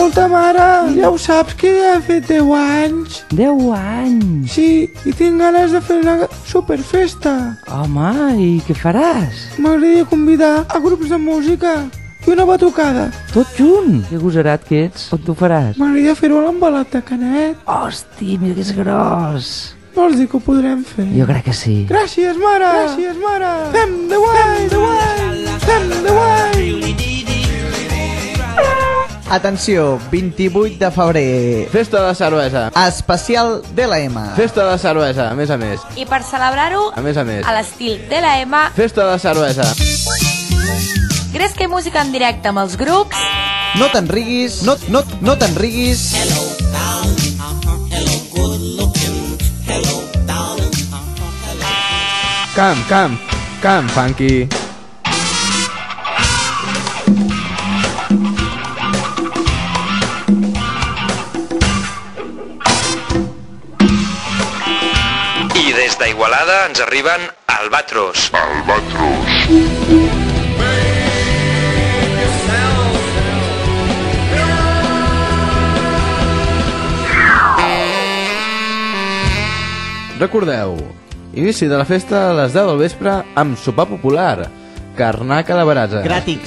Escolta, mare, ja ho saps que he fet 10 anys? 10 anys? Sí, i tinc ganes de fer una superfesta. Home, i què faràs? M'agradaria convidar a grups de música i una batucada. Tot junt? Que agosarat que ets, on t'ho faràs? M'agradaria fer-ho a l'embalat de Canet. Hosti, mira que és gros. Vols dir que ho podrem fer? Jo crec que sí. Gràcies, mare! Gràcies, mare! Fem de guai! Fem de guai! Atenció, 28 de febrer. Festa de cervesa. Especial DLM. Festa de cervesa, a més. I per celebrar-ho, A més. a l'estil de la M, Festa de cervesa. Gresca i música en directe amb els grups. No te'n riguis, no te'n riguis. Camp, funky. I des d'Igualada ens arriben Albatros. Recordeu, inici de la festa a les 10 del vespre amb sopar popular, carnaca de barasa. Gràtics.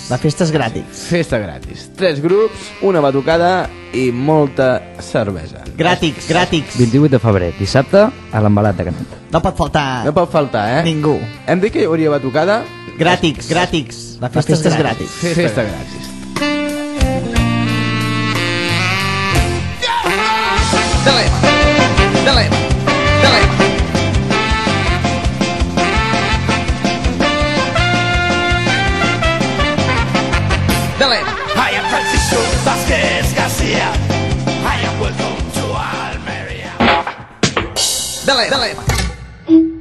La festa és gràtics. Festa gratis. 3 grups, una batucada i molta cervesa. Gràtics. 28 de febrer, dissabte, a l'embalat de Canet. No pot faltar No pot faltar, ningú. Hem dit que hi hauria batucada. Gràtics. La festa és gràtics. Festa gratis. DLM. I am Francisco Vázquez García. I am welcome to Almería. DLM.